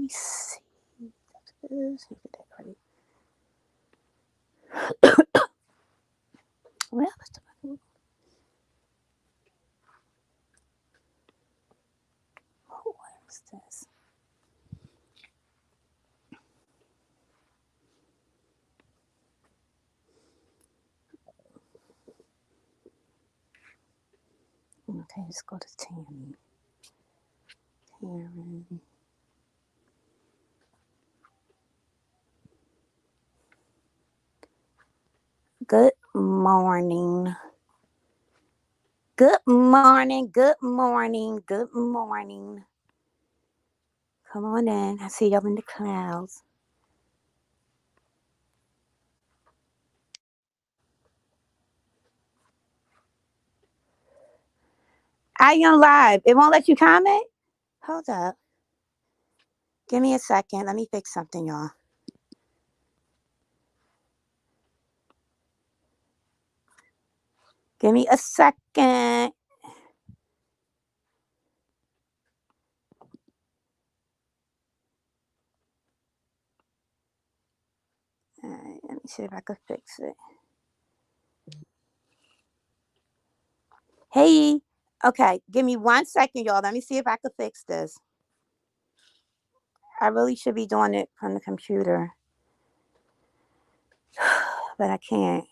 me see. Get that right. Where was the where is this? Okay, let's go to Tammy. Karen. Good morning. Good morning. Good morning. Good morning. Come on in. I see y'all in the clouds. I am live. It won't let you comment? Hold up. Give me a second. Let me fix something, y'all. Give me a second. All right, let me see if I can fix it. Hey. Okay, give me 1 second, y'all. Let me see if I can fix this. I really should be doing it from the computer, but I can't.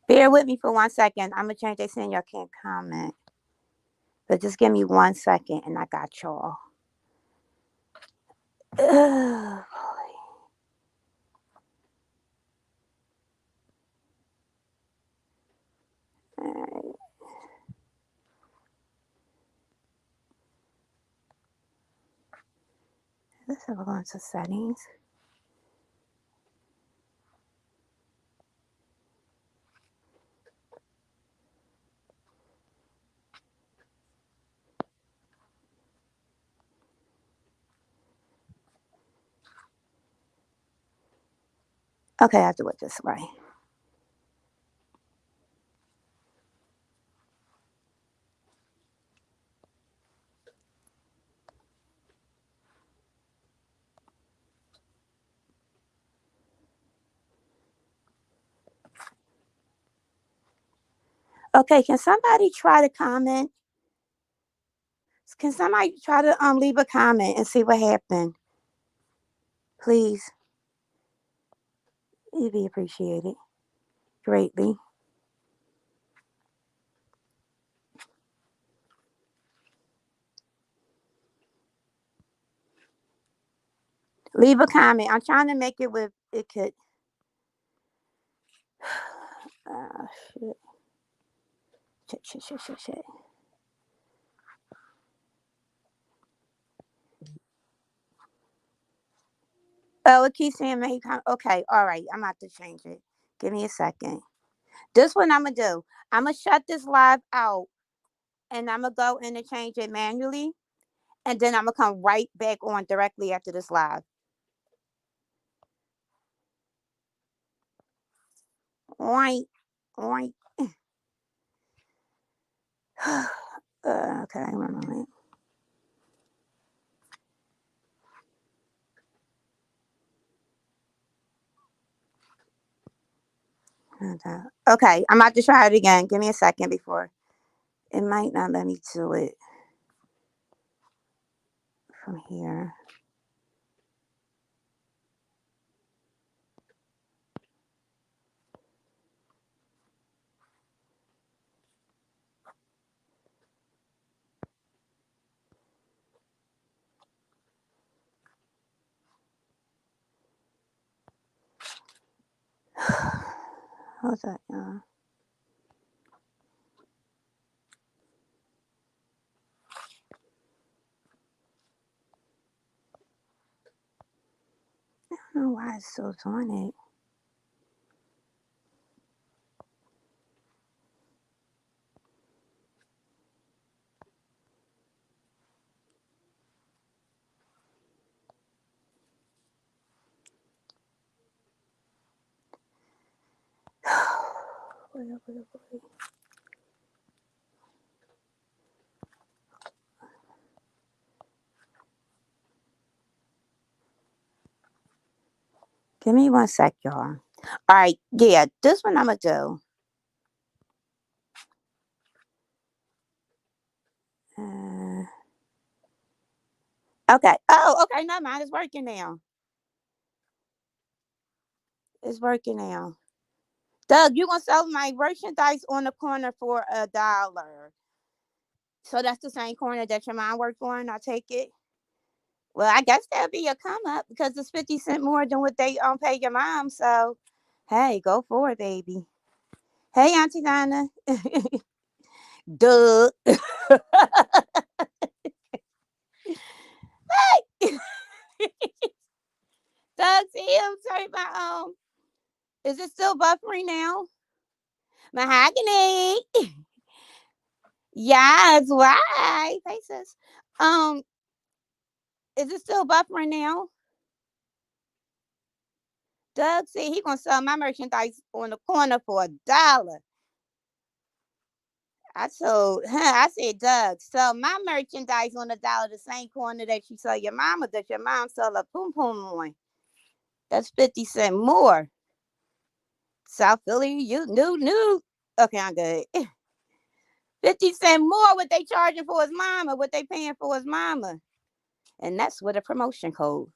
Bear with me for 1 second. I'm going to change they saying y'all can't comment. But just give me 1 second and I got y'all. Ugh. Alright. Let's have a go into settings. Okay, I have to do it this way. Okay, can somebody try to comment? Can somebody try to leave a comment and see what happened? Please. It'd be appreciated greatly. Leave a comment. I'm trying to make it with it could. Shit. Shit. Oh, it keeps saying make comment. Okay, all right. I'm about to change it. Give me a second. This one I'm gonna do. I'm gonna shut this live out, and I'm gonna go in and change it manually, and then I'm gonna come right back on directly after this live. Right, right. Okay, one moment. Okay, I'm about to try it again. Give me a second before. It might not let me do it from here. How's that? I don't know why it's still doing it. Give me one sec, y'all. All right, yeah, this one I'm gonna do. Uh, okay. Oh, okay. No, mine is working now. It's working now. Doug, you gonna sell my merchandise on the corner for $1? So that's the same corner that your mom worked on. I take it. Well, I guess that'll be a come up because it's 50 cents more than what they pay your mom. So, hey, go for it, baby. Hey, Auntie Donna. Doug. Hey, Doug, see him. Sorry, my Is it still buffering now? Mahogany. Yes, why? Faces. Um, is it still buffering now? Doug said he gonna sell my merchandise on the corner for $1. I said, Doug, sell my merchandise on $1, the same corner that you sell your mama, that your mom sell a poom poom on. That's 50 cents more. South Philly, you new. Okay, I'm good. 50 cents more what they charging for his mama, what they paying for his mama. And that's with a promotion code.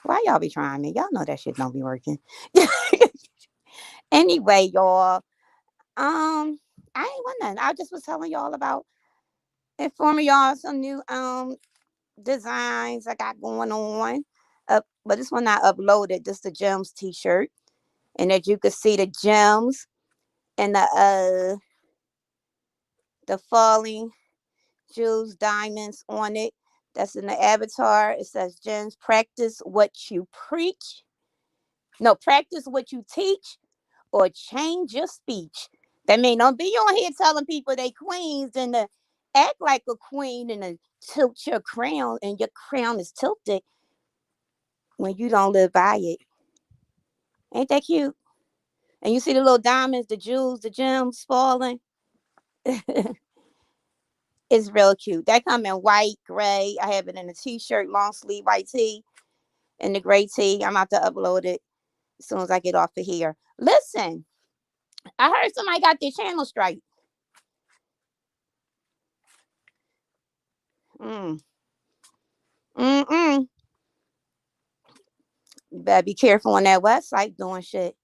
Why y'all be trying me? Y'all know that shit don't be working. Anyway, y'all. I ain't want nothing. I just was telling y'all about informing y'all some new designs I got going on. But this one I uploaded. This the gems t-shirt. And that you could see the gems and the falling jewels, diamonds on it. That's in the avatar. It says gems, practice what you preach. No, practice what you teach or change your speech. That mean don't be on here telling people they queens and to act like a queen and to tilt your crown and your crown is tilted when you don't live by it. Ain't that cute? And you see the little diamonds, the jewels, the gems falling. It's real cute. That come in white, gray. I have it in a t-shirt, long sleeve white tee, and the gray tee. I'm about to upload it as soon as I get off of here. Listen, I heard somebody got their channel strike. Mm. Mm-mm. You better be careful on that website doing shit.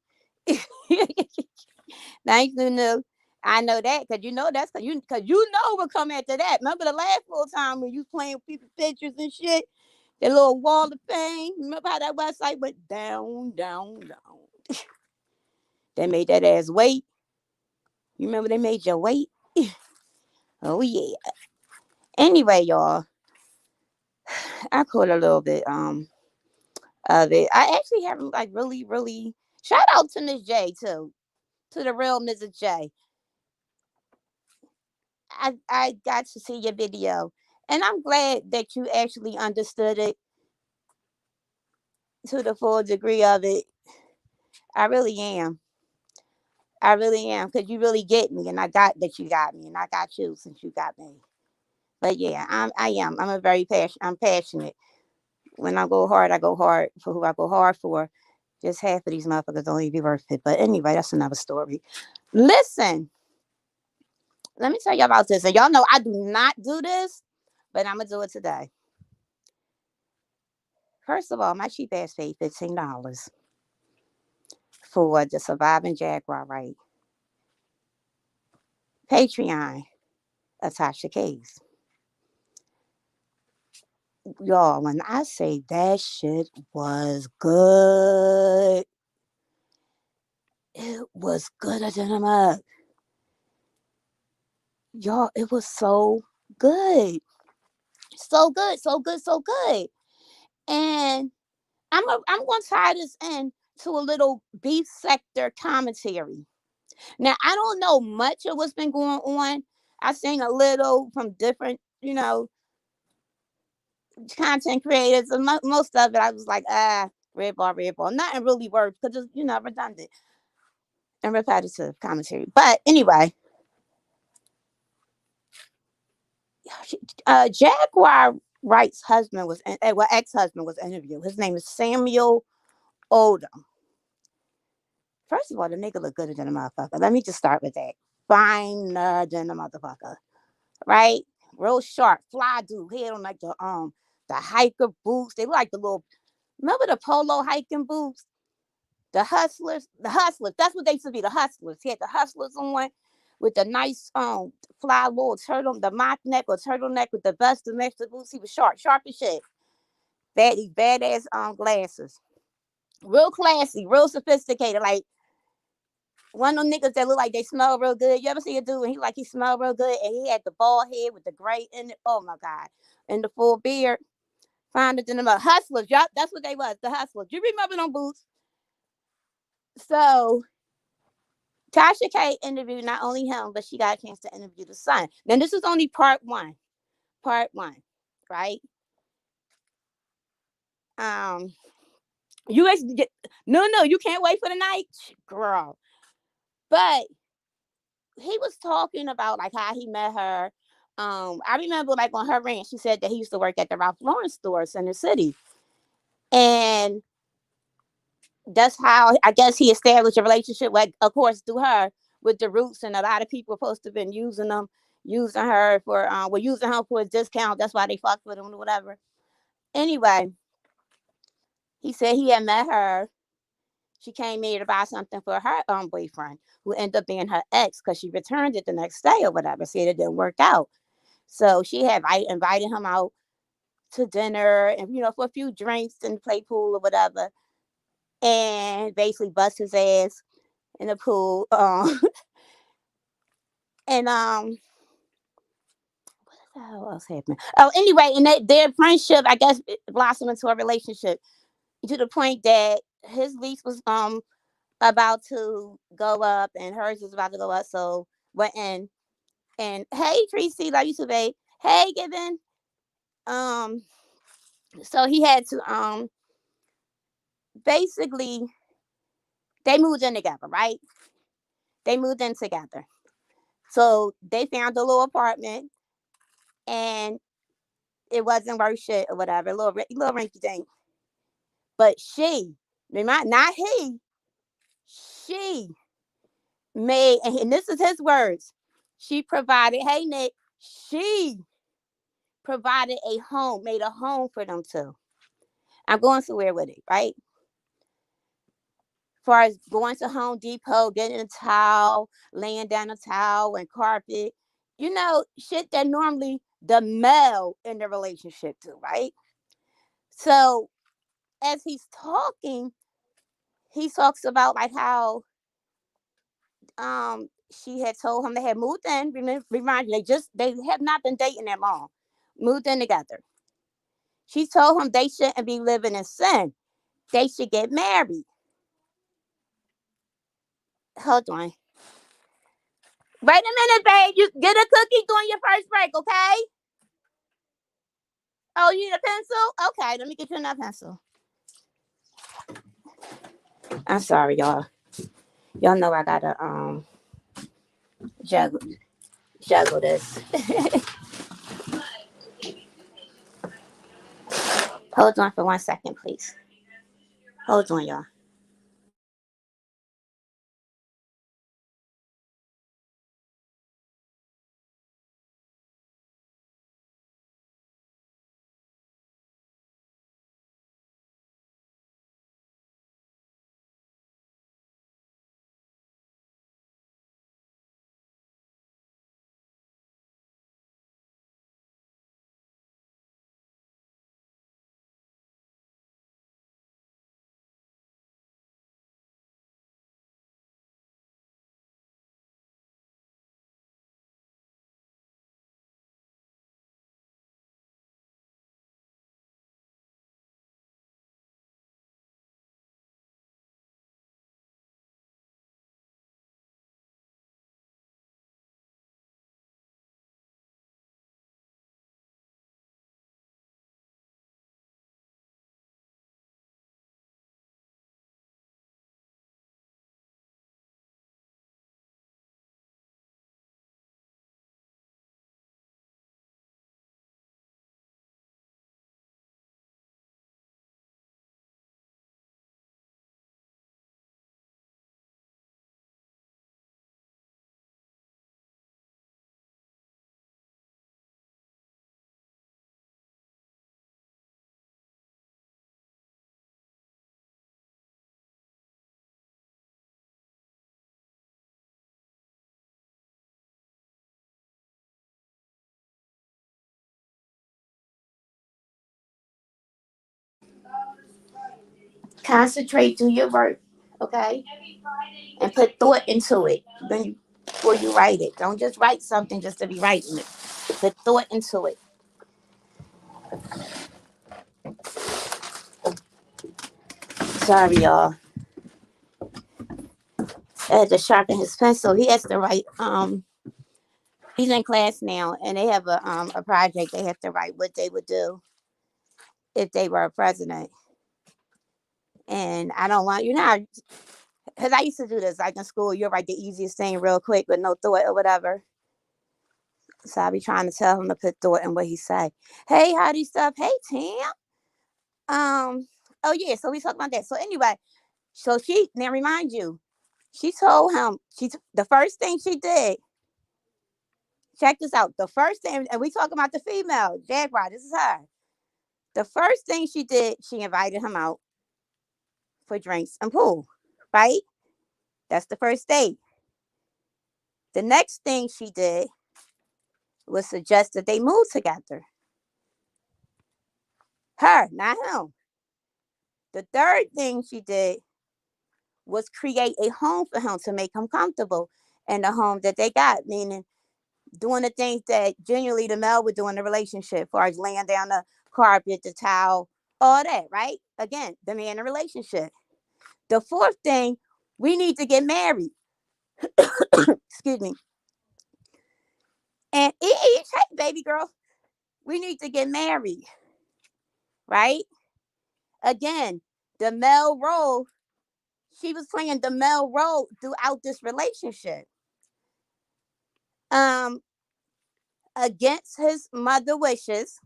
Thank you, new. I know that because you know that's because you know what come after that. Remember the last full time when you was playing with people's pictures and shit? That little wall of fame. Remember how that website went down, down, down? They made that ass wait. You remember they made you wait? Oh yeah. Anyway, y'all, I caught a little bit of it. I actually haven't like really shout out to Miss J too. To the real Mrs. J. I got to see your video. And I'm glad that you actually understood it to the full degree of it. I really am. I really am. Because you really get me. And I got that you got me. And I got you since you got me. But yeah, I am. I'm passionate. When I go hard for who I go hard for. Just half of these motherfuckers don't even be worth it. But anyway, that's another story. Listen, let me tell you about this. And y'all know I do not do this, but I'm going to do it today. First of all, my cheap ass paid $15 for the Surviving Jaguar right. Patreon, Atasha Case. Y'all, when I say that shit was good, it was gooder than a mug. Y'all, it was so good. So good, so good, so good. And I'm going to tie this in to a little beef sector commentary. Now, I don't know much of what's been going on. I've seen a little from different, content creators. And most of it, I was like, red bar. Nothing really works because it's, redundant and repetitive commentary. But anyway, Jaguar Wright's husband was, ex-husband was interviewed. His name is Samuel Odom. First of all, the nigga look gooder than a motherfucker. Let me just start with that. Finer than a motherfucker, right? Real sharp, fly dude. He had on like the hiker boots. They look like the little, remember the polo hiking boots? The hustlers. That's what they used to be. The hustlers. He had the hustlers on with the nice fly little turtle, the mock neck or turtleneck with the best domestic boots. He was sharp as shit. Badass glasses. Real classy, real sophisticated. Like one of them niggas that look like they smell real good. You ever see a dude and he smelled real good and he had the bald head with the gray in it? Oh my God. And the full beard. Find it in them hustlers. Yup, that's what they was. The hustlers. You remember them boots? So Tasha K interviewed not only him, but she got a chance to interview the son. Then this is only part one. Part one, right? Um, you guys, no, you can't wait for the night, girl. But he was talking about like how he met her. I remember like on her rant, she said that he used to work at the Ralph Lauren store, Center City, and that's how I guess he established a relationship. Like, of course, through her with the Roots, and a lot of people supposed to have been using her for, using her for a discount. That's why they fucked with him or whatever. Anyway, he said he had met her. She came here to buy something for her boyfriend, who ended up being her ex because she returned it the next day or whatever. Said it didn't work out. So she had invited him out to dinner and, for a few drinks and play pool or whatever. And basically bust his ass in the pool. And what the hell else happened? Oh, anyway, and their friendship, I guess, blossomed into a relationship to the point that his lease was about to go up and hers was about to go up. So went in and hey Tracy, love you too, babe. Hey Given. Um, so he had to basically they moved in together, right? They moved in together. So they found a little apartment and it wasn't worth shit or whatever, a little rinky dink. But not he, she made, and this is his words. She provided, hey Nick, she provided a home, made a home for them too. I'm going somewhere with it, right? As far as going to Home Depot, getting a towel, laying down a towel and carpet, shit that normally the male in the relationship do, right? So as he's talking, he talks about like how she had told him they had moved in. Remind you, they have not been dating that long. Moved in together. She told him they shouldn't be living in sin. They should get married. Hold on. Wait a minute, babe. You get a cookie during your first break, okay? Oh, you need a pencil? Okay, let me get you another pencil. I'm sorry, y'all. Y'all know I gotta juggle this. Hold on for 1 second, please. Hold on, y'all. Concentrate, do your work, okay? And put thought into it before you write it. Don't just write something just to be writing it. Put thought into it. Sorry, y'all. I had to sharpen his pencil. He has to write. He's in class now, and they have a project. They have to write what they would do if they were a president. And I don't want because I used to do this like in school. You write the easiest thing real quick with no thought or whatever. So I be trying to tell him to put thought in what he say. Hey, howdy stuff. Hey, Tim. Oh yeah. So we talked about that. So anyway, so she now remind you, she told him the first thing she did. Check this out. The first thing, and we talking about the female Jaguar. This is her. The first thing she did, she invited him out for drinks and pool. Right. That's the first date. The next thing she did was suggest that they move together. Her, not him. The third thing she did was create a home for him to make him comfortable in the home that they got, meaning doing the things that genuinely the male would do in the relationship, as far as laying down the carpet, the towel, all that, right? Again, the man in a relationship. The fourth thing, we need to get married. Excuse me. And hey, baby girl, we need to get married, right? Again, the male role, she was playing the male role throughout this relationship. Um, Against his mother wishes.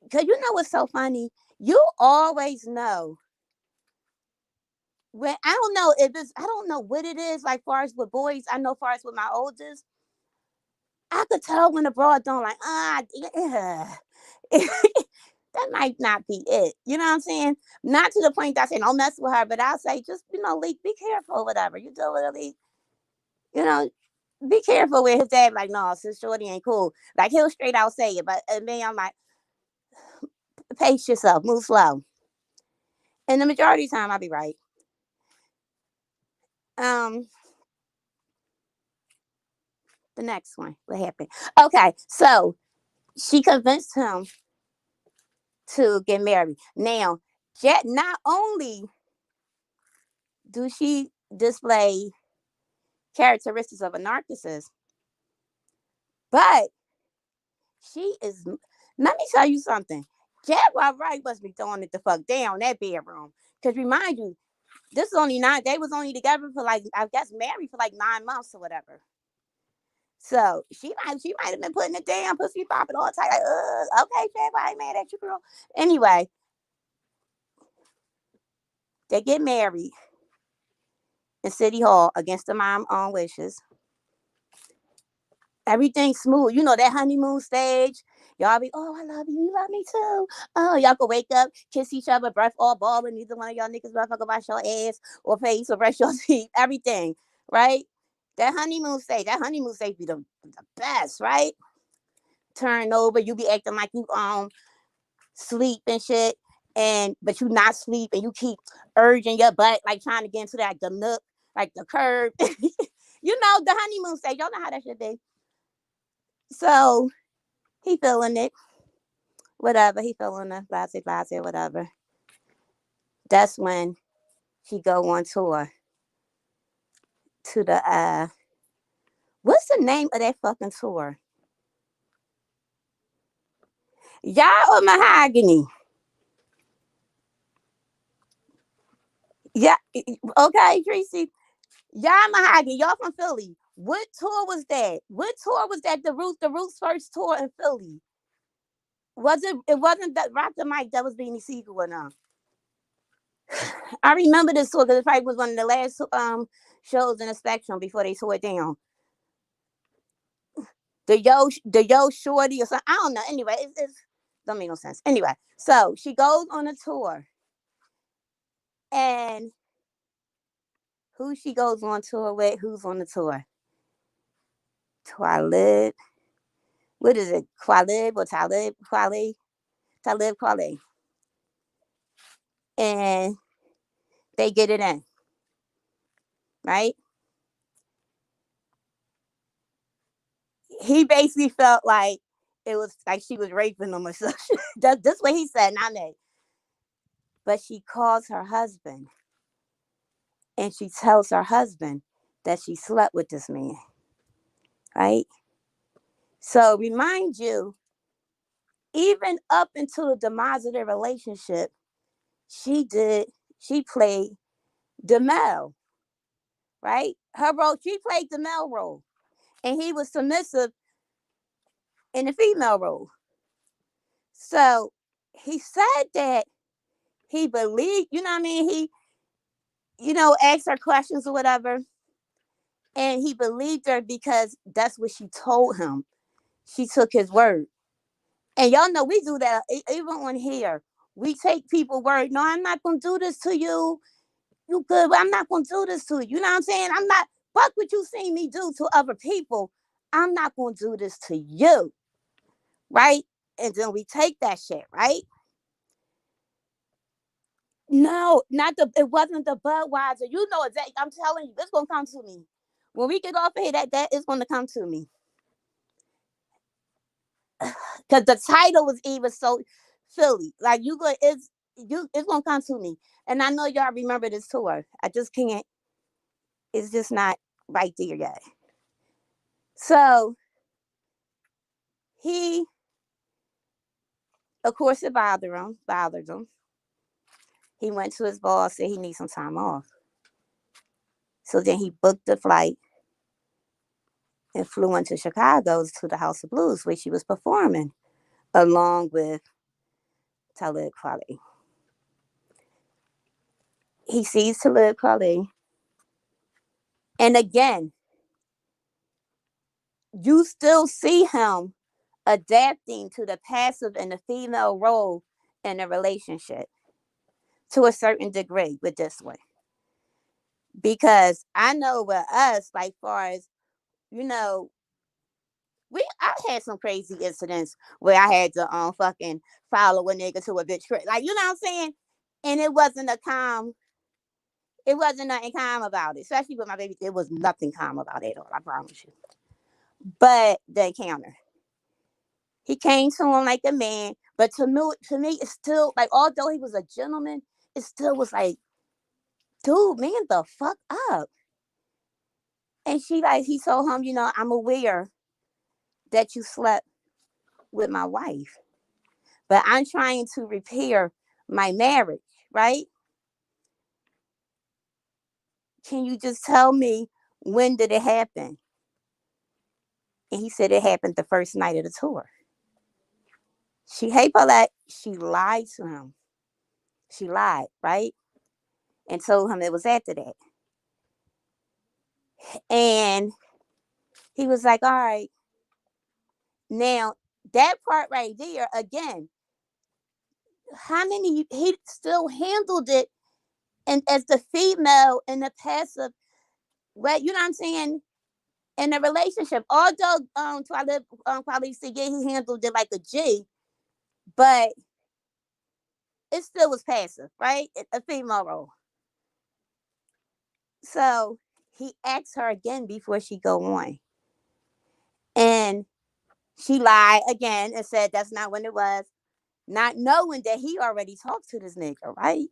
Because you know what's so funny? You always know when I don't know if it's I don't know what it is, like far as with boys, I know far as with my oldest, I could tell when the broad don't like, yeah. That might not be it. You know what I'm saying? Not to the point that I say don't mess with her, but I'll say just, Leak, be careful, whatever. You do it, Leak. You know, be careful with his dad, like, no, sis Shorty ain't cool. Like he'll straight out say it, but and me, I'm like, pace yourself, move slow. And the majority of the time I'll be right. Um, the next one, what happened? Okay, so she convinced him to get married. Now, Jet, not only do she display characteristics of a narcissist, but she is. Let me tell you something. Jaguar Wright must be throwing it the fuck down that bedroom. Because remind you, this is only 9. They was only together for like, I guess, married for like 9 months or whatever. So she might have been putting it down, pussy popping all tight. Like, okay, Jaguar, I ain't mad at you, girl. Anyway, they get married in City Hall against the mom own wishes. Everything smooth. You know that honeymoon stage. Y'all be, oh, I love you. You love me too. Oh, y'all can wake up, kiss each other, breath all balling. Neither one of y'all niggas motherfucker wash your ass or face or brush your teeth. Everything, right? That honeymoon stage. That honeymoon stage be the best, right? Turn over. You be acting like you sleep and shit, but you not sleep and you keep urging your butt like trying to get into that the nook, like the curve. You know the honeymoon stage. Y'all know how that should be. So he feeling it, whatever. He feeling the blase, whatever. That's when he go on tour to the what's the name of that fucking tour? Y'all or Mahogany? Yeah, okay, Tracy. Y'all Mahogany. Y'all from Philly. What tour was that? What tour was that? The Roots first tour in Philly. Was it? It wasn't that Rock the Mic that was being Siegel or no? I remember this tour because it probably was one of the last shows in the Spectrum before they tore it down. The Yo Shorty or something. I don't know. Anyway, it's don't make no sense. Anyway, so she goes on a tour, and who she goes on tour with? Who's on the tour? Twalib. What is it? Qualib or Talib? Quali? Talib Quali. and they get it in, right? He basically felt like it was like she was raping him or something. That's what he said, not me. But she calls her husband and she tells her husband that she slept with this man, right? So remind you, even up until the demise of their relationship, she did, she played the male, right? Her role, she played the male role. And he was submissive in the female role. So he said that he believed, you know what I mean? He, asked her questions or whatever. And he believed her because that's what she told him. She took his word. And y'all know we do that even on here. We take people's word. No, I'm not going to do this to you. You good, but I'm not going to do this to you. You know what I'm saying? I'm not, fuck what you seen me do to other people. I'm not going to do this to you. Right? And then we take that shit, right? No, not the. It wasn't the Budweiser. You know exactly. I'm telling you, this gonna come to me. When we get off of here, that is gonna come to me. Cause the title was even so Philly. Like it's gonna come to me. And I know y'all remember this tour. I just can't. It's just not right there yet. So he, of course, it bothered him. He went to his boss, said he needs some time off. So then he booked the flight and flew into Chicago to the House of Blues where she was performing along with Talib Kweli. He sees Talib Kweli. And again, you still see him adapting to the passive and the female role in a relationship to a certain degree with this one. Because I know with us, like far as, you know, I had some crazy incidents where I had to fucking follow a nigga to a bitch. Like, you know what I'm saying? And it wasn't nothing calm about it. Especially with my baby. It was nothing calm about it at all, I promise you. But the encounter. He came to him like a man. But to me, it's still like, although he was a gentleman, it still was like, dude, man, the fuck up. And he told him, I'm aware that you slept with my wife, but I'm trying to repair my marriage, right? Can you just tell me, when did it happen? And he said it happened the first night of the tour. Hey Paulette, she lied to him. She lied, right? And told him it was after that. And he was like, all right. Now, that part right there, again, how many, he still handled it, and as the female in the passive way, you know what I'm saying? In a relationship. Although Twilight probably said, yeah, he handled it like a G, but it still was passive, right? A female role. So he asked her again before she go on. And she lied again and said that's not when it was, not knowing that he already talked to this nigga, right?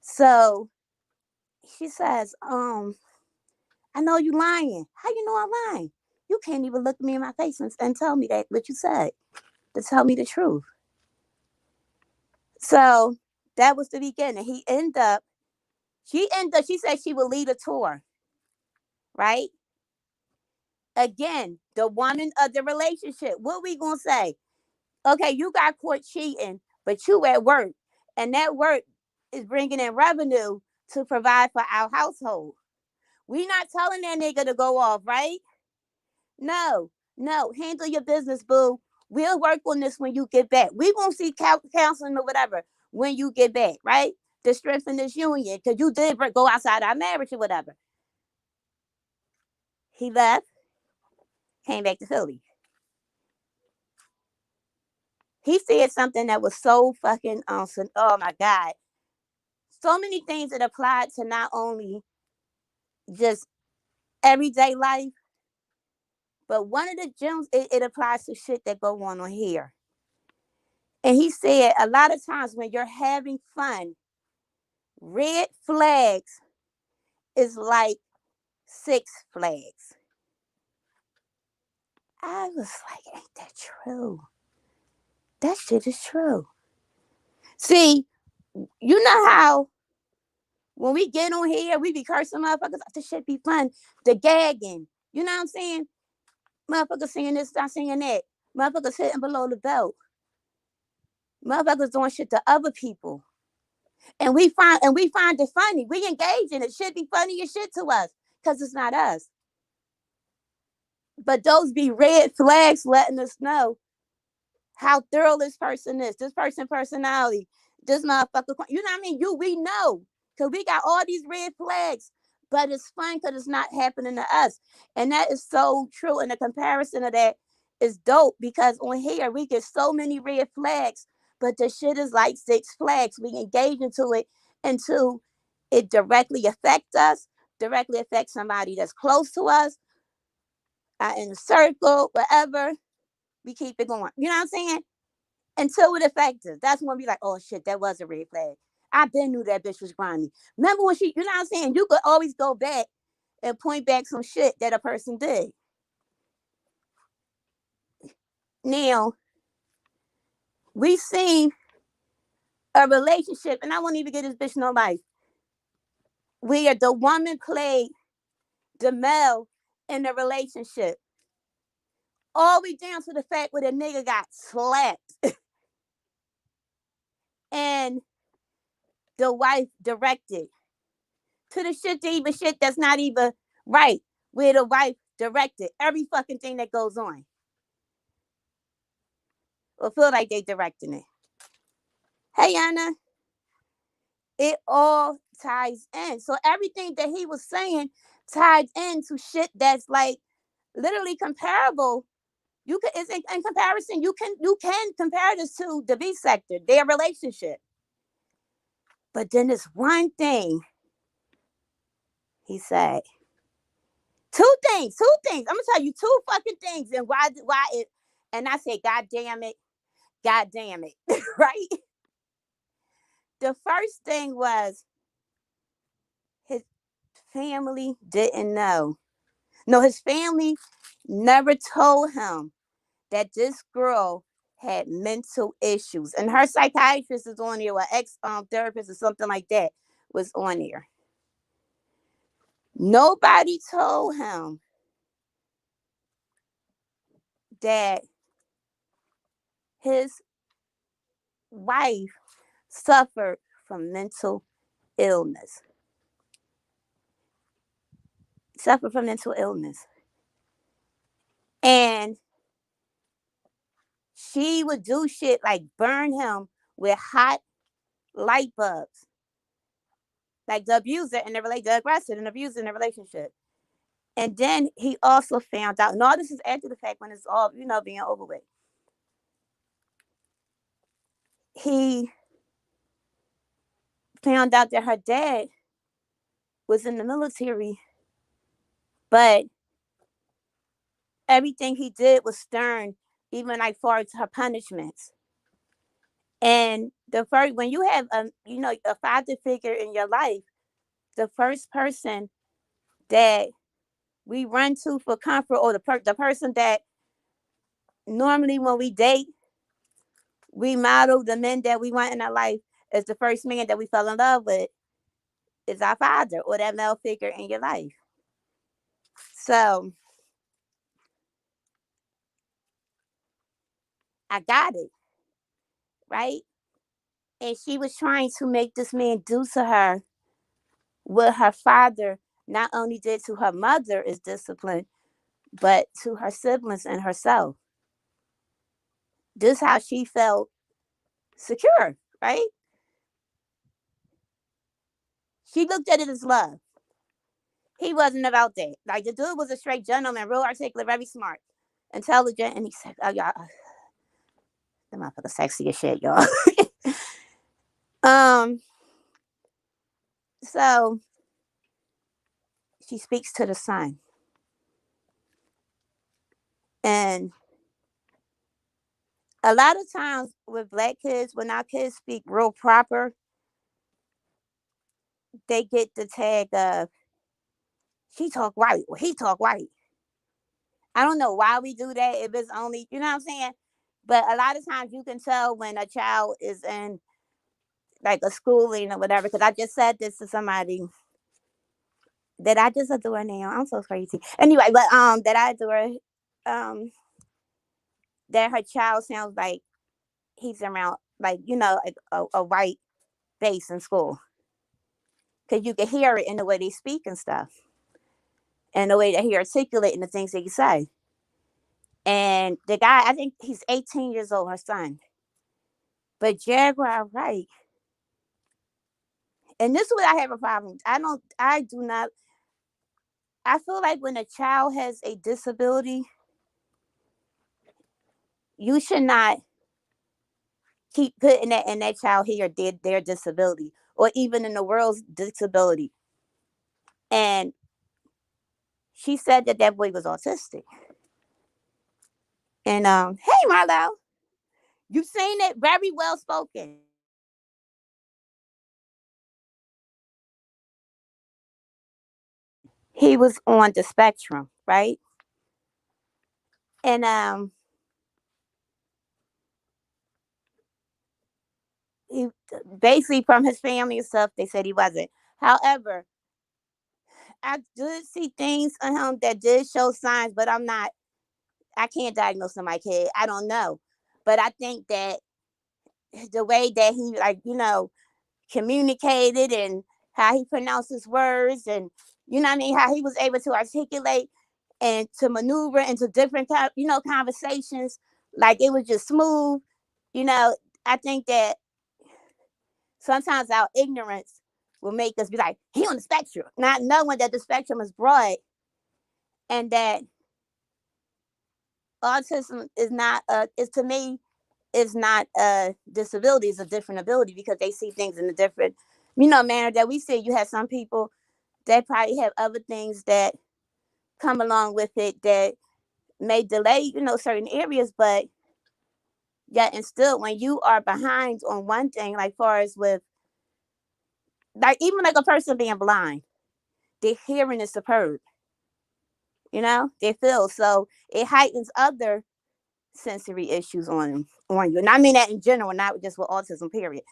So she says, I know you lying. How you know I'm lying? You can't even look me in my face and tell me that what you said, to tell me the truth. So that was the beginning. She said she would lead a tour, right? Again, the woman of the relationship. What we gonna say? Okay, you got caught cheating, but you at work, and that work is bringing in revenue to provide for our household. We not telling that nigga to go off, right? No, no. Handle your business, boo. We'll work on this when you get back. We won't see counseling or whatever when you get back, right? To strengthen this union, because you did go outside our marriage or whatever. He left, came back to Philly. He said something that was so fucking awesome. Oh my God. so many things that apply to not only just everyday life, but one of the gems, it applies to shit that go on here. And he said a lot of times when you're having fun, red flags is like Six Flags. I was like, ain't that true? That shit is true. See, you know how when we get on here, we be cursing motherfuckers. This shit be fun. The gagging. You know what I'm saying? Motherfuckers singing this, not singing that. Motherfuckers hitting below the belt. Motherfuckers doing shit to other people. And we find it funny. We engage in it. It should be funny as shit to us. Because it's not us. But those be red flags letting us know how thorough this person is, this person personality, this motherfucker. You know what I mean? We know. Because we got all these red flags. But it's fun because it's not happening to us. And that is so true. And the comparison of that is dope. Because on here, we get so many red flags. But the shit is like Six Flags. We engage into it until it directly affects us, directly affects somebody that's close to us, in a circle, whatever. We keep it going. You know what I'm saying? Until it affects us. That's when we like, oh shit, that was a red flag. I been knew that bitch was grimy. Remember when you know what I'm saying? You could always go back and point back some shit that a person did. Now, we seen a relationship, and I won't even get this bitch no life, where the woman played the male in the relationship. All the way down to the fact where the nigga got slapped. And the wife directed. To the shit that's not even right. Where the wife directed every fucking thing that goes on. Or feel like they directing it. Hey, Anna. It all ties in. So everything that he was saying tied into shit that's like literally comparable. You can, it's in comparison. You can compare this to the B sector, their relationship. But then there's one thing he said. Two things. I'm gonna tell you two fucking things, and why it. And I say, God damn it, right? The first thing was his family didn't know. No, his family never told him that this girl had mental issues, and her psychiatrist is on there, or ex therapist or something like that was on there. Nobody told him that his wife suffered from mental illness. Suffered from mental illness. And she would do shit like burn him with hot light bulbs. Like the abuser and the aggressor and abuser in the relationship. And then he also found out, and all this is after the fact when it's all, being over with. He found out that her dad was in the military, but everything he did was stern, even like far as her punishments. And when you have a father figure in your life, the first person that we run to for comfort, or the person that normally when we date, we model the men that we want in our life as the first man that we fell in love with is our father or that male figure in your life. So I got it, right? And she was trying to make this man do to her what her father not only did to her mother is discipline, but to her siblings and herself. This is how she felt secure, right? She looked at it as love. He wasn't about that. Like the dude was a straight gentleman, real articulate, very smart, intelligent, and he said, "Oh y'all, the motherfucker sexy as shit, y'all." um, So she speaks to the son. And a lot of times with black kids, when our kids speak real proper, they get the tag of she talk white or he talk white. I don't know why we do that if it's only, you know what I'm saying? But a lot of times you can tell when a child is in like a schooling or whatever. Because I just said this to somebody that I just adore now. I'm so crazy. Anyway, but that I adore, um, that her child sounds like he's around, like, like a white base in school. Because you can hear it in the way they speak and stuff, and the way that he articulate and the things that he say. And the guy, I think he's 18 years old, her son. But Jaguar, right? And this is what I have a problem. I do not. I feel like when a child has a disability, you should not keep putting that in that child here, their disability, or even in the world's disability. And she said that that boy was autistic. And hey Marlo, you've seen it, very well spoken. He was on the spectrum, right? And he basically from his family and stuff, they said he wasn't. However, I did see things on him that did show signs, but I can't diagnose my kid. I don't know. But I think that the way that he, like, communicated and how he pronounced words, and you know what I mean, how he was able to articulate and to maneuver into different conversations, like it was just smooth. You know, I think that sometimes our ignorance will make us be like, he on the spectrum, not knowing that the spectrum is broad, and that autism is not is to me is not a disability, it's a different ability, because they see things in a different manner that we see. You have some people that probably have other things that come along with it that may delay certain areas, but yet and still, when you are behind on one thing, like far as with, like, even like a person being blind, their hearing is superb. They feel, so it heightens other sensory issues on you. And I mean that in general, not just with autism, period.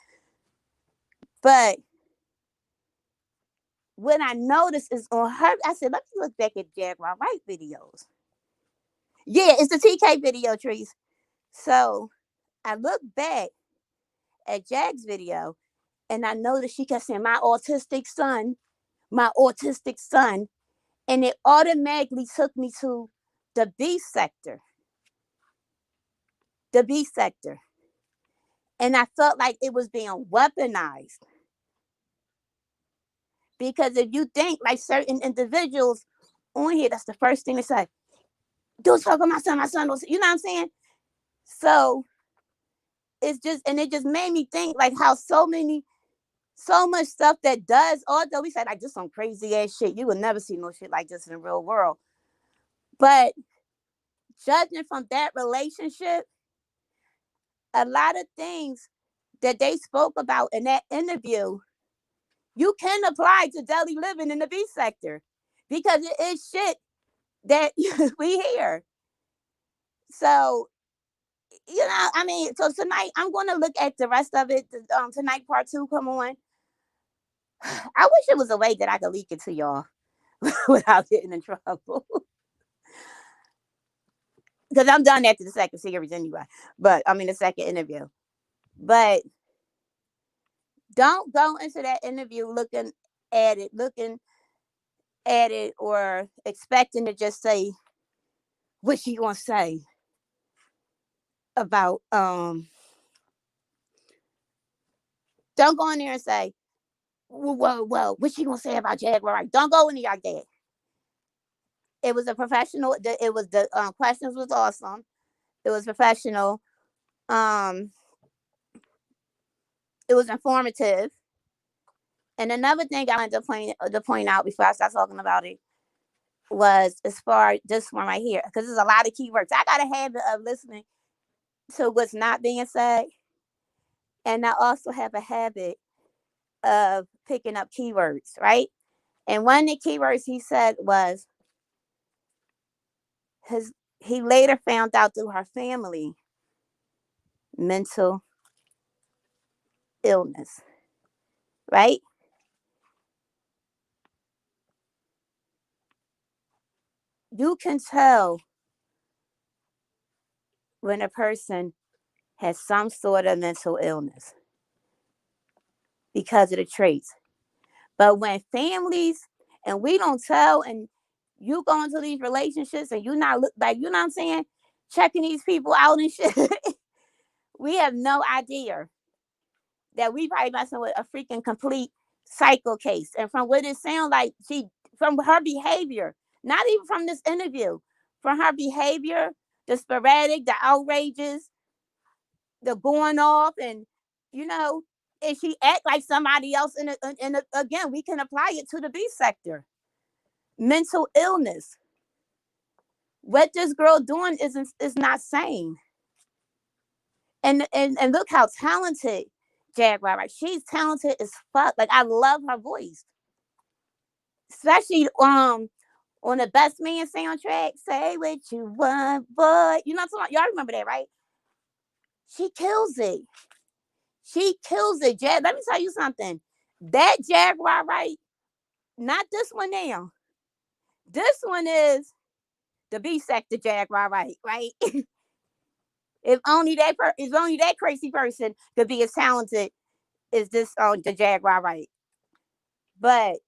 But what I noticed is on her, I said, let me look back at Jaguar Wright videos. Yeah, it's the TK video, trees. So I looked back at Jag's video, and I noticed she kept saying, my autistic son. And it automatically took me to the B sector. The B sector. And I felt like it was being weaponized. Because if you think like certain individuals on here, that's the first thing they say. Don't talk about my son, you know what I'm saying? So it's just, and it just made me think like how so much stuff that does, although we said like just some crazy ass shit, you will never see no shit like this in the real world. But judging from that relationship, a lot of things that they spoke about in that interview, you can apply to daily living in the B sector, because it is shit that we hear. So, I mean, so tonight I'm going to look at the rest of it. Tonight, part 2, come on. I wish it was a way that I could leak it to y'all without getting in trouble. Because I'm done after the second series anyway. But I mean, the second interview. But don't go into that interview looking at it, or expecting to just say what she gonna say about don't go in there and say, whoa, what she gonna say about Jaguar? Right? Don't go in there like that. It was a professional. It was the questions was awesome. It was professional. Um, it was informative. And another thing I wanted to point out before I start talking about it was as far this one right here, because there's a lot of keywords. I got a habit of listening to what's not being said, and I also have a habit of picking up keywords, right? And one of the keywords he said was his. He later found out through her family mental illness, right? You can tell when a person has some sort of mental illness because of the traits. But when families and we don't tell, and you go into these relationships and you not look like, you know what I'm saying, checking these people out and shit, we have no idea that we probably messing with a freaking complete psycho case. And from what it sounds like, from her behavior, not even from this interview, from her behavior, the sporadic, the outrages, the going off, and you know, if she act like somebody else, again, we can apply it to the B sector. Mental illness. What this girl doing is not sane. And look how talented Jaguar, right? She's talented as fuck. Like I love her voice, especially on the Best Man soundtrack. Say what you want, but you know what I'm talking about? Y'all remember that, right? She kills it. She kills it, Jag. Let me tell you something. That Jaguar, right? Not this one now. This one is the B sector Jaguar, right? Right? If only that crazy person could be as talented as this on the Jaguar, right? But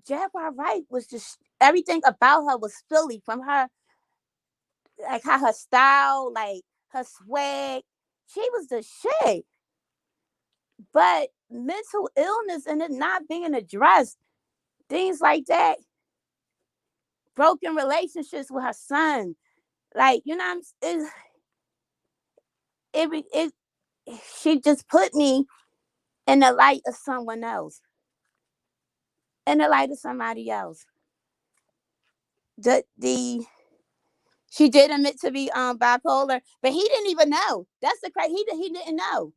Jaguar Wright was just everything about her was Philly, from her, like how her style, like her swag. She was the shit. But mental illness and it not being addressed, things like that, broken relationships with her son, like you know, it she just put me in the light of someone else, in the light of somebody else. The She did admit to be bipolar, but he didn't even know. That's the crazy. He didn't know.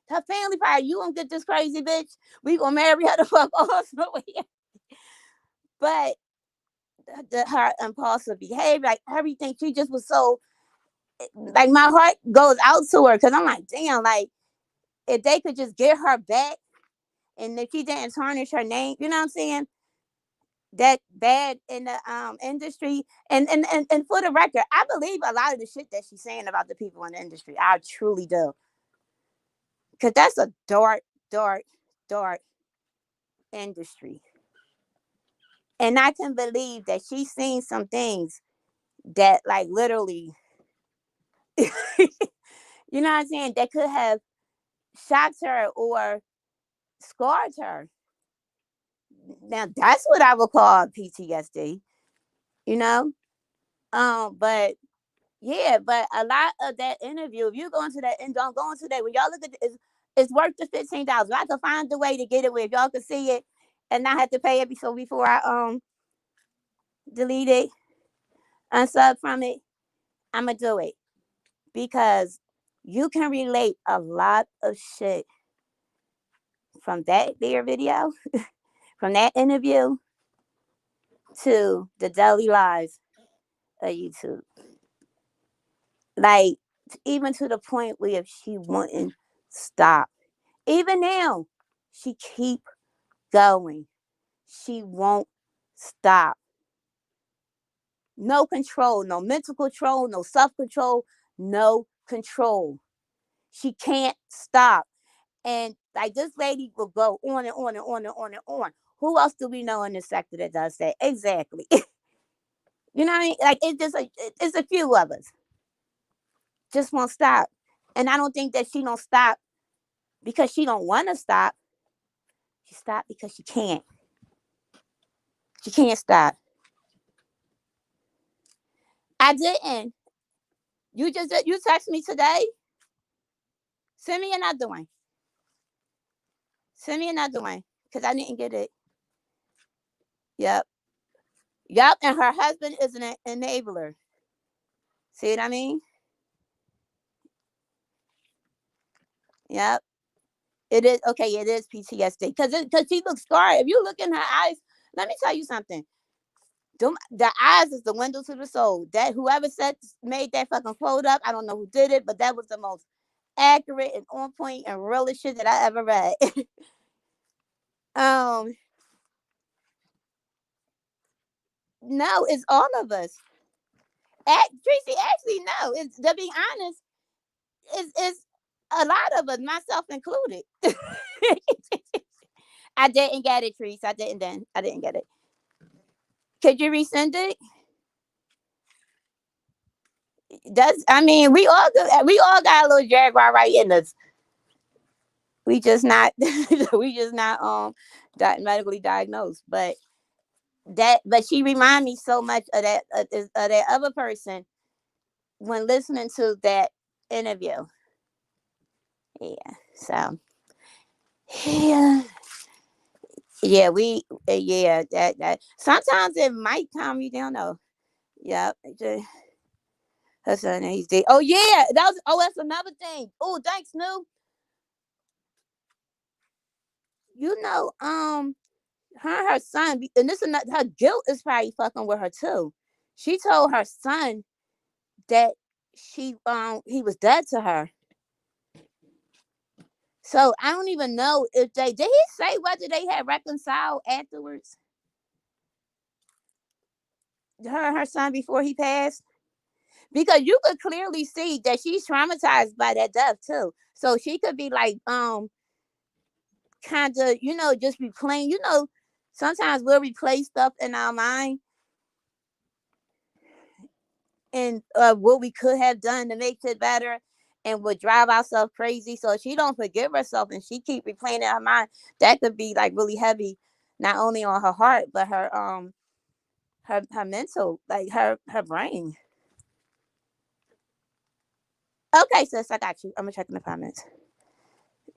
Her family probably, you gonna get this crazy bitch. We gonna marry her the fuck off. But her impulsive behavior, like everything, she just was so, like my heart goes out to her because I'm like, damn, like if they could just get her back, and if she didn't tarnish her name, you know what I'm saying? That bad in the industry, and for the record, I believe a lot of the shit that she's saying about the people in the industry. I truly do, because that's a dark, dark, dark industry. And I can believe that she's seen some things that, like, literally, you know what I'm saying, that could have shocked her or scarred her. Now, that's what I would call PTSD, you know? But yeah, but a lot of that interview, if you go into that and don't go into that, when y'all look at it, it's worth the $15. I could find a way to get it where if y'all could see it and not have to pay it before I delete it, unsub from it, I'ma do it. Because you can relate a lot of shit from that there video, from that interview, to the daily lives of YouTube. Like, even to the point where if she wouldn't stop. Even now, she keep going. She won't stop. No control, no mental control, no self-control, no control. She can't stop. And like this lady will go on and on and on and on and on. Who else do we know in this sector that does that? Exactly. You know what I mean? Like it's a few of us. Just won't stop. And I don't think that she don't stop because she don't want to stop. She stopped because she can't. She can't stop. I didn't. You text me today. Send me another one. Send me another one. because I didn't get it. Yep. Yep. And her husband is an enabler. See what I mean? Yep. It is okay. It is PTSD because she looks scarred. If you look in her eyes, let me tell you something. The eyes is the window to the soul. That whoever made that fucking quote up, I don't know who did it, but that was the most accurate and on point and realest shit that I ever read. um, no, it's all of us. Tracy, actually, no. It's to be honest, it's a lot of us, myself included. I didn't get it, Tracy. I didn't get it. Could you resend it? I mean, we all got a little Jaguar right in us. We just not medically diagnosed. But she remind me so much of that other person when listening to that interview. Yeah. So yeah. Yeah, that sometimes it might calm you down though. Yep. Her son, he's dead. Oh yeah, that's another thing. Oh, thanks, New. You know, her son, and this is not her guilt is probably fucking with her too. She told her son that he was dead to her. So I don't even know if did he say whether they had reconciled afterwards? Her son before he passed? Because you could clearly see that she's traumatized by that death too. So she could be like kind of, just replaying, sometimes we'll replay stuff in our mind and what we could have done to make it better and would drive ourselves crazy. So if she don't forgive herself and she keep replaying in her mind, that could be like really heavy, not only on her heart, but her mental, like her brain. Okay, sis, I got you. I'm gonna check in the comments.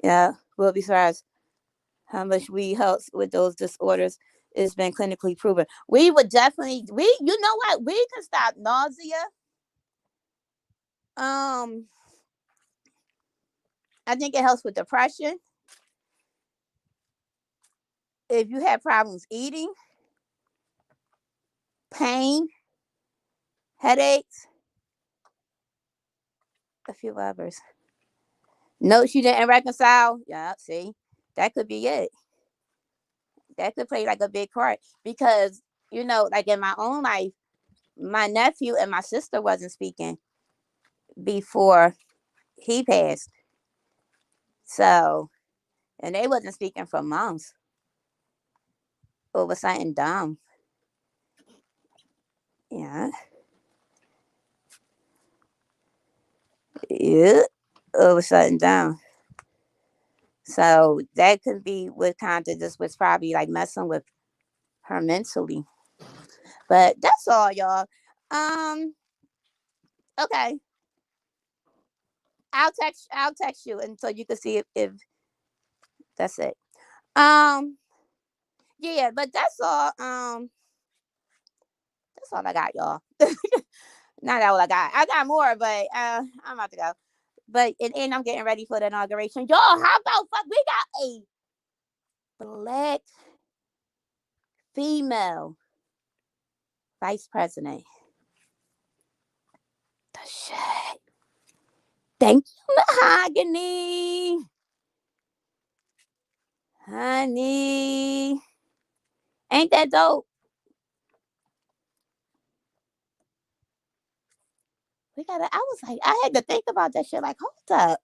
Yeah, we'll be surprised how much weed helps with those disorders. It's been clinically proven. We would definitely you know what? We can stop nausea. Um, I think it helps with depression. If you have problems eating, pain, headaches, a few others. No, she didn't reconcile. Yeah, see, that could be it. That could play like a big part because like in my own life, my nephew and my sister wasn't speaking before he passed. So, and they wasn't speaking for months over something dumb. Yeah. Yeah. Over something dumb. So that could be what kind of just was probably like messing with her mentally. But that's all, y'all. Um, okay. I'll text you and so you can see if that's it. Um, yeah, but that's all I got, y'all. Not all I got. I got more, but I'm about to go. But and I'm getting ready for the inauguration. Y'all, how about fuck? We got a black female vice president. The shit. Thank you, Mahogany. Honey. Ain't that dope? I was like, I had to think about that shit. Like, hold up.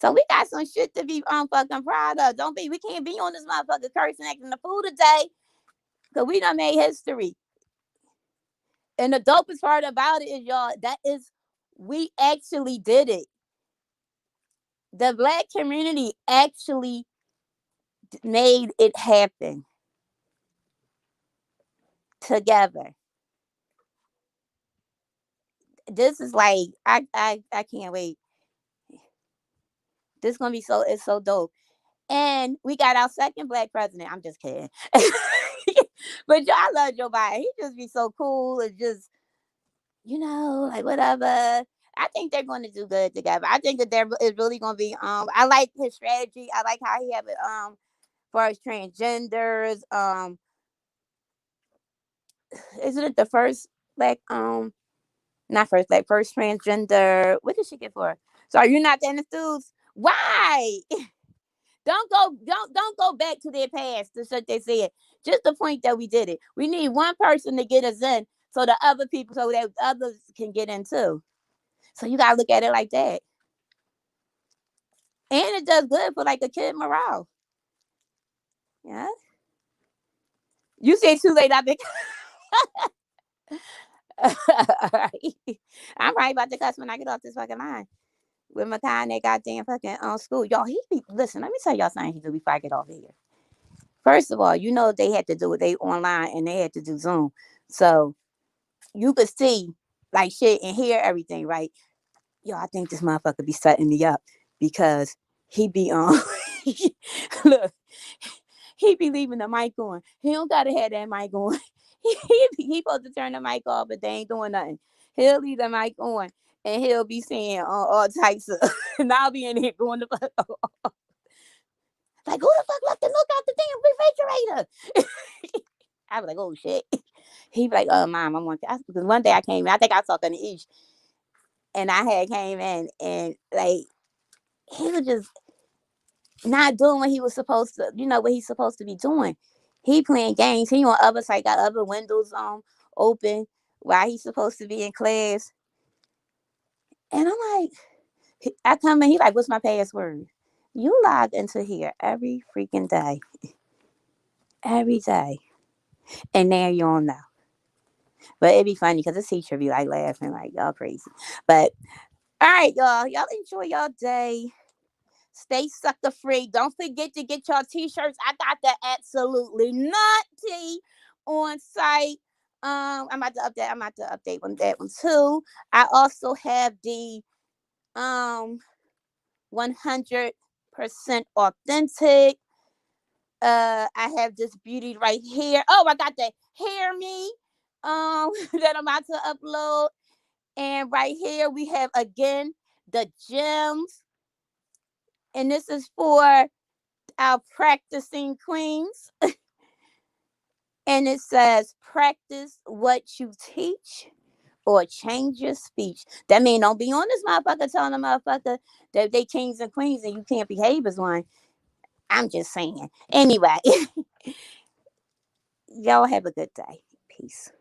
So we got some shit to be fucking proud of. We can't be on this motherfucker cursing acting the fool today. Cause we done made history. And the dopest part about it is, y'all, we actually did it. The black community actually made it happen together. This is like I can't wait. This is gonna be it's so dope. And we got our second black president. I'm just kidding. But y'all, I love Joe Biden. He just be so cool and just, like whatever. I think they're going to do good together. I think that there is really going to be. I like his strategy. I like how he have it. For his transgenders. Isn't it the first black? Not first black, first transgender. What did she get for? So you're not the enthused. Why? Don't go back to their past to what they said. Just the point that we did it. We need one person to get us in so the other people so that others can get in too. So you gotta look at it like that. And it does good for like a kid morale. Yeah. You say too late, I think. I'm probably about to cuss when I get off this fucking line. With Makai and that goddamn fucking school. Y'all, listen, let me tell y'all something he do before I get off of here. First of all, they had to do it. They online and they had to do Zoom. So you could see like shit and hear everything, right? Yo, I think this motherfucker be setting me up because he be on. Look, he be leaving the mic on. He don't gotta have that mic on. He supposed to turn the mic off, but they ain't doing nothing. He'll leave the mic on and he'll be saying all types of. And I'll be in here going the fuck like, who the fuck left the milk out the damn refrigerator? I was like, oh shit. He be like, mom, I want to. Because one day I came in, I think I was talking to Ish, and I had came in and like he was just not doing what he was supposed to, what he's supposed to be doing. He playing games. He on other side, got other windows open while he's supposed to be in class. And I'm like, I come in, he like, what's my password? You log into here every freaking day. Every day. And now you don't know. But it'd be funny because the teacher be like laughing like y'all crazy. But all right, y'all. Y'all enjoy y'all day. Stay sucker free. Don't forget to get y'all t-shirts. I got the absolutely nutty on site. I'm about to update. I'm about to update on that one too. I also have the 100% authentic. I have this beauty right here. Oh, I got the hair me that I'm about to upload. And right here we have again the gems. And this is for our practicing queens. And it says practice what you teach or change your speech. That means don't be on this motherfucker telling a motherfucker that they kings and queens and you can't behave as one. I'm just saying. Anyway, y'all have a good day. Peace.